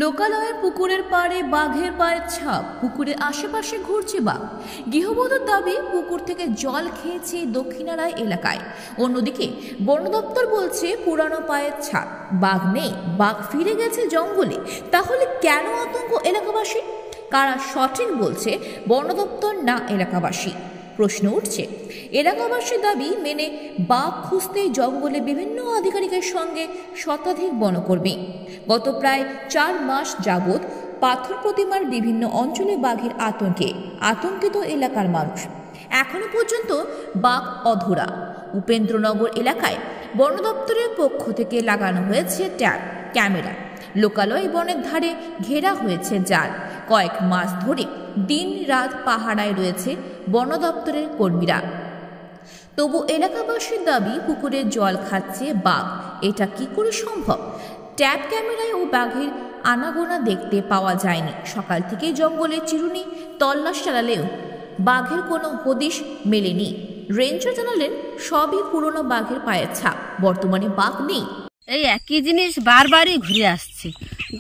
লোকালয়ের পুকুরের পাড়ে বাঘের পায়ের ছাপ, পুকুরের আশেপাশে ঘুরছে বাঘ। গৃহবধূর দাবি পুকুর থেকে জল খেয়েছে দক্ষিণারায় এলাকায়। অন্যদিকে বন দপ্তর বলছে পুরানো পায়ের ছাপ, বাঘ নেই, বাঘ ফিরে গেছে জঙ্গলে। তাহলে কেন আতঙ্ক এলাকাবাসী? কারা সঠিক বলছে, বন দপ্তর না এলাকাবাসী? প্রশ্ন উঠছে। এলাকাবাসীর দাবি মেনে বাঘ খুঁজতে জঙ্গলে বিভিন্ন আধিকারিকের সঙ্গে শতাধিক বনকর্মী। গত প্রায় 4 মাস যাবৎ পাথর প্রতিমার বিভিন্ন অঞ্চলে বাঘের আতঙ্কিত এলাকার মানুষ। এখনো পর্যন্ত বাঘ অধরা। উপেন্দ্রনগর এলাকায় বন দপ্তরের পক্ষ থেকে লাগানো হয়েছে ট্যাব ক্যামেরা। লোকালয় বনের ধারে ঘেরা হয়েছে জাল। কয়েক মাস ধরে দিন রাত পাহারায় রয়েছে বন দপ্তরের কর্মীরা। তবু এলাকাবাসীর দাবি পুকুরে জল খাচ্ছে বাঘ। এটা কি করে সম্ভব? ট্যাব ক্যামেরায় ও বাঘের আনাগোনা দেখতে পাওয়া যায়নি। সকাল থেকে জঙ্গলে চিরুনি তল্লাশ চালালেও বাঘের কোনো হদিশ মেলেনি। রেঞ্জার জানালেন সবই পুরনো বাঘের পায়ের ছাপ, বর্তমানে বাঘ নেই। এই একই জিনিস বারবারই ঘুরে আসছে।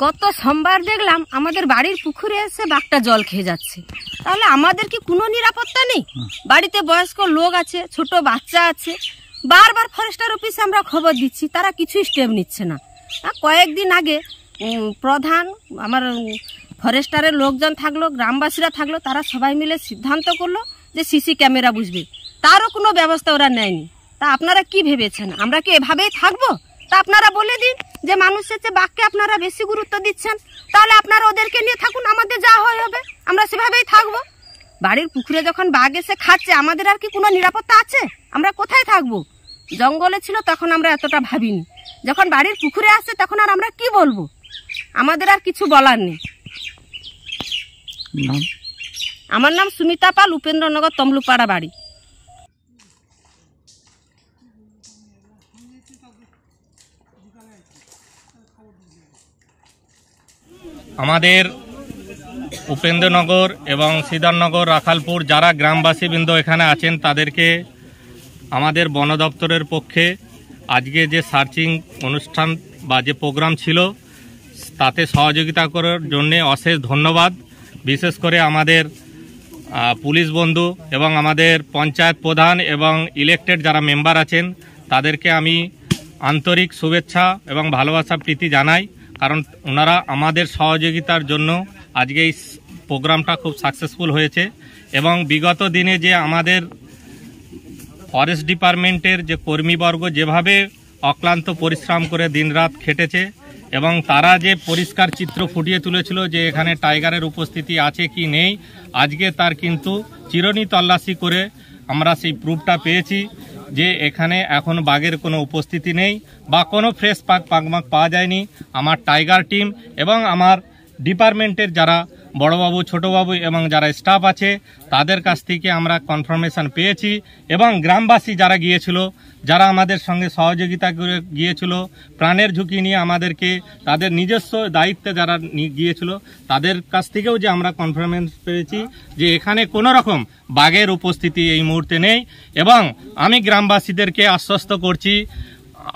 গত সোমবার দেখলাম আমাদের বাড়ির পুকুরে এসে বাঘটা জল খেয়ে যাচ্ছে। তাহলে আমাদের কি কোনো নিরাপত্তা নেই? বাড়িতে বয়স্ক লোক আছে, ছোট বাচ্চা আছে। বারবার ফরেস্টার অফিসে আমরা খবর দিচ্ছি, তারা কিছু স্টেপ নিচ্ছে না। কয়েকদিন আগে প্রধান, আমার ফরেস্টারের লোকজন থাকলো, গ্রামবাসীরা থাকলো, তারা সবাই মিলে সিদ্ধান্ত করলো যে সিসি ক্যামেরা বুঝবে। তারও কোনো ব্যবস্থা ওরা নেয়নি। তা আপনারা কি ভেবেছেন আমরা কি এভাবেই থাকবো? তা আপনারা বলে দিন যে মানুষের চেয়ে বাঘকে আপনারা বেশি গুরুত্ব দিচ্ছেন, তাহলে আপনারা ওদেরকে নিয়ে থাকুন, আমাদের যা হয় হবে, আমরা সেভাবেই থাকবো। বাড়ির পুকুরে যখন বাঘ এসে খাচ্ছে, আমাদের আর কি কোনো নিরাপত্তা আছে? আমরা কোথায় থাকবো? জঙ্গলে ছিল তখন আমরা এতটা ভাবিনি, যখন বাড়ির পুকুরে আসছে তখন আর আমরা কি বলবো? আমাদের আর কিছু বলার নেই। আমার নাম সুমিতা পাল, উপেন্দ্রনগর তমলুপাড়া বাড়ি। আমাদের উপেন্দ্রনগর এবং শ্রীধরনগর, রাখালপুর যারা গ্রামবাসীবৃন্দ এখানে আছেন, তাদেরকে আমাদের বন দপ্তরের পক্ষে আজকে যে সার্চিং অনুষ্ঠান বা যে প্রোগ্রাম ছিল তাতে সহযোগিতা করার জন্যে অশেষ ধন্যবাদ। বিশেষ করে আমাদের পুলিশ বন্ধু এবং আমাদের পঞ্চায়েত প্রধান এবং ইলেকটেড যারা মেম্বার আছেন তাদেরকে আমি আন্তরিক শুভেচ্ছা এবং ভালোবাসা প্রীতি জানাই, কারণ ওনারা আমাদের সহযোগিতার জন্য আজকে এই প্রোগ্রামটা খুব সাকসেসফুল হয়েছে। এবং বিগত দিনে যে আমাদের ফরেস্ট ডিপার্টমেন্টের যে কর্মীবর্গ যেভাবে অক্লান্ত পরিশ্রম করে দিনরাত খেটেছে এবং তারা যে পরিষ্কার চিত্র ফুটিয়ে তুলেছিল যে এখানে টাইগারের উপস্থিতি আছে কি নেই, আজকে তার কিন্তু চিরুনি তল্লাশি করে আমরা সেই প্রুফটা পেয়েছি যে এখানে এখন বাঘের কোনো উপস্থিতি নেই বা কোনো ফ্রেশ পাকমাক পাওয়া যায়নি। আমার টাইগার টিম এবং আমার ডিপার্টমেন্টের যারা বড়বাবু, ছোটবাবু এবং যারা স্টাফ আছে তাদের কাছ থেকে আমরা কনফার্মেশন পেয়েছি। এবং গ্রামবাসী যারা গিয়েছিল, যারা আমাদের সঙ্গে সহযোগিতা করে গিয়েছিল, প্রাণের ঝুঁকি নিয়ে আমাদেরকে তাদের নিজস্ব দায়িত্বে যারা গিয়েছিল, তাদের কাছ থেকেও যে আমরা কনফার্মেশন পেয়েছি যে এখানে কোনো রকম বাঘের উপস্থিতি এই মুহূর্তে নেই। এবং আমি গ্রামবাসীদেরকে আশ্বস্ত করছি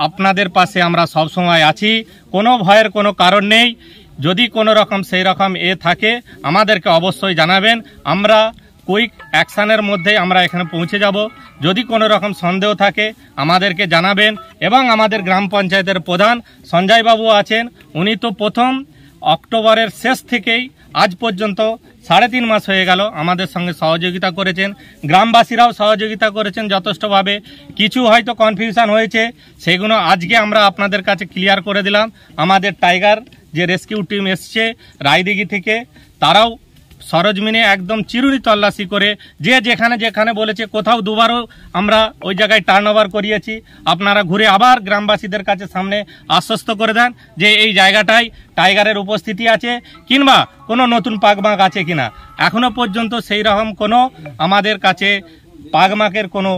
আপনাদের পাশে আমরা সবসময় আছি, কোনো ভয়ের কোনো কারণ নেই। যদি কোনো রকম সেই রকম থাকে আমাদেরকে অবশ্যই জানাবেন, আমরা কুইক অ্যাকশানের মধ্যে আমরা এখানে পৌঁছে যাব। যদি কোনো রকম সন্দেহ থাকে আমাদেরকে জানাবেন। এবং আমাদের গ্রাম পঞ্চায়েতের প্রধান সঞ্জয়বাবু আছেন, উনি তো প্রথম অক্টোবরের শেষ থেকেই আজ পর্যন্ত 3.5 মাস হয়ে গেল আমাদের সঙ্গে সহযোগিতা করেছেন। গ্রামবাসীরাও সহযোগিতা করেছেন যথেষ্টভাবে। কিছু হয়তো কনফিউশন হয়েছে, সেগুলো আজকে আমরা আপনাদের কাছে ক্লিয়ার করে দিলাম। আমাদের টাইগার যে রেস্কিউ টিম এসছে রায়দিঘি থেকে, তারাও সরজমিনে একদম চিরুনি তল্লাশি করে যে যেখানে যেখানে বলেছে, কোথাও দুবারও আমরা ওই জায়গায় টার্ন ওভার করিয়েছি। আপনারা ঘুরে আবার গ্রামবাসীদের কাছে সামনে আশ্বস্ত করে দেন যে এই জায়গাটায় টাইগারের উপস্থিতি আছে কিংবা কোনো নতুন পাকমাক আছে কিনা। এখনো পর্যন্ত সেই রকম কোনো আমাদের কাছে পাকমাকের কোনো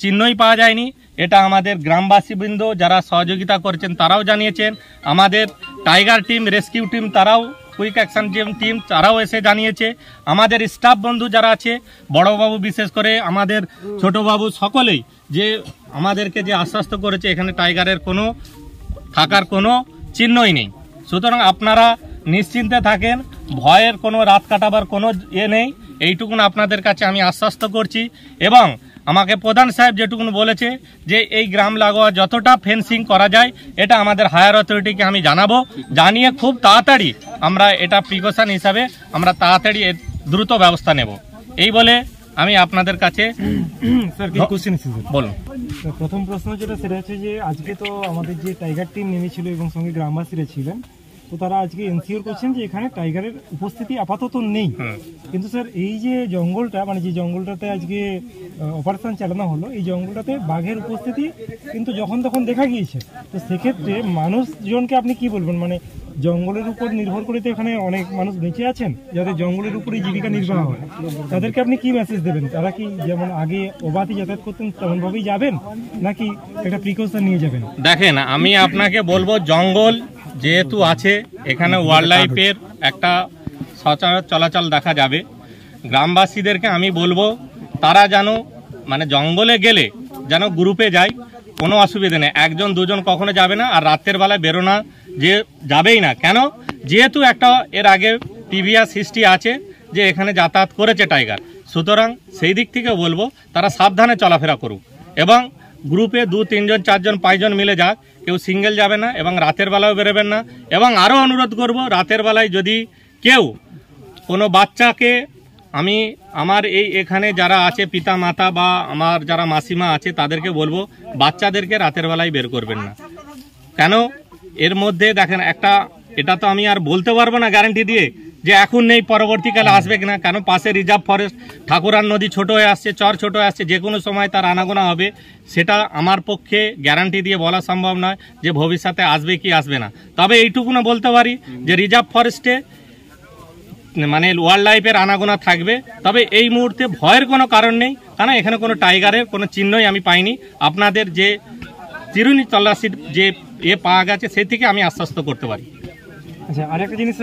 চিহ্নই পাওয়া যায়নি। এটা আমাদের গ্রামবাসীবৃন্দ যারা সহযোগিতা করেছেন তারাও জানিয়েছেন। আমাদের টাইগার টিম, রেস্কিউ টিম, তারাও কুইক অ্যাকশন টিম তারাও এসে জানিয়েছে। আমাদের স্টাফ বন্ধু যারা আছে, বড়বাবু বিশেষ করে আমাদের ছোটবাবু, সকলেই যে আমাদেরকে যে আশ্বস্ত করেছে এখানে টাইগারের কোনো থাকার কোনো চিহ্নই নেই। সুতরাং আপনারা নিশ্চিন্তে থাকেন, ভয়ের কোনো রাত কাটাবার কোনো নেই, এইটুকুন আপনাদের কাছে আমি আশ্বস্ত করছি। এবং আমাকে প্রধান সাহেব যেটুকুন বলেছে যে এই গ্রাম লাগোয়া যতটা ফেন্সিং করা যায় এটা আমাদের হায়ার অথরিটিকে আমি জানাবো, জানিয়ে খুব তাড়াতাড়ি আমরা এটা প্রিকশন হিসাবে আমরা তাড়াতাড়ি দ্রুত ব্যবস্থা নেব। এই বলে আমি আপনাদের কাছে স্যার কি কোশ্চেন আছে স্যার? বলুন। প্রথম প্রশ্ন যেটা সেটা হচ্ছে যে আজকে তো আমাদের যে টাইগার টিম নেমেছিল এবং সঙ্গে গ্রামবাসীরা ছিলেন, তো তারা আজকে এনসিওর করছেন যে এখানে টাইগারের উপস্থিতি আপাতত নেই। কিন্তু স্যার এই যে জঙ্গলটা মানে যে জঙ্গলটাতে আজকে অপারেশন চালানো হলো, এই জঙ্গলটাতে বাঘের উপস্থিতি কিন্তু যখন তখন দেখা গিয়েছে। তো সেক্ষেত্রে মানুষজনকে আপনি কি বলবেন, মানে জঙ্গলের উপর নির্ভর করে তো এখানে অনেক মানুষ বেঁচে আছেন যাদের জঙ্গলের উপরেই জীবিকা নির্বাহ হয়, তাদেরকে আপনি কি মেসেজ দেবেন? তারা কি যেমন আগে অবাধে যাতায়াত করতেন তেমনভাবেই যাবেন, নাকি একটা প্রিকশন নিয়ে যাবেন? দেখেন, আমি আপনাকে বলবো জঙ্গল যেহেতু আছে এখানে ওয়াইল্ড লাইফের একটা সচরাচর চলাচল দেখা যাবে। গ্রামবাসীদেরকে আমি বলবো তারা যেন মানে জঙ্গলে গেলে যেন গ্রুপে যায়, কোনো অসুবিধা নেই, একজন দুজন কখনো যাবে না। আর রাতের বেলায় বেরোনা যে যাবেই না, কেন? যেহেতু একটা এর আগে প্রিভিয়াস হিস্ট্রি আছে যে এখানে যাতায়াত করেছে টাইগার, সুতরাং সেই দিক থেকে বলবো তারা সাবধানে চলাফেরা করুক এবং গ্রুপে 2, 3 জন 4 জন 5 জন মিলে যাক, কেউ সিঙ্গেল যাবে না এবং রাতের বেলাও বেরোবেন না। এবং আরও অনুরোধ করব, রাতের বেলায় যদি কেউ কোনো বাচ্চাকে, আমি আমার এখানে যারা আছে পিতা মাতা বা আমার যারা মাসিমা আছে তাদেরকে বলবো বাচ্চাদেরকে রাতের বেলায় বের করবেন না। কেন? এর মধ্যে দেখেন একটা, এটা তো আমি আর বলতে পারবো না গ্যারান্টি দিয়ে যে এখন নেই পরবর্তীকালে আসবে কিনা, কেন পাশে রিজার্ভ ফরেস্ট, ঠাকুরান নদী ছোট হয়ে আসছে, চর ছোট হয়ে আসছে, যে কোনো সময় তার আনাগোনা হবে, সেটা আমার পক্ষে গ্যারান্টি দিয়ে বলা সম্ভব নয় যে ভবিষ্যতে আসবে কি আসবে না। তবে এইটুকুনো বলতে পারি যে রিজার্ভ ফরেস্টে মানে ওয়াইল্ড লাইফের আনাগোনা থাকবে, তবে এই মুহূর্তে ভয়ের কোনো কারণ নেই, কারণ এখানে কোনো টাইগারের কোনো চিহ্নই আমি পাইনি। আপনাদের যে চিরুনি তল্লাশির যে পাওয়া গেছে সেই থেকে আমি আশ্বস্ত করতে পারি। আচ্ছা, আরেকটা জিনিস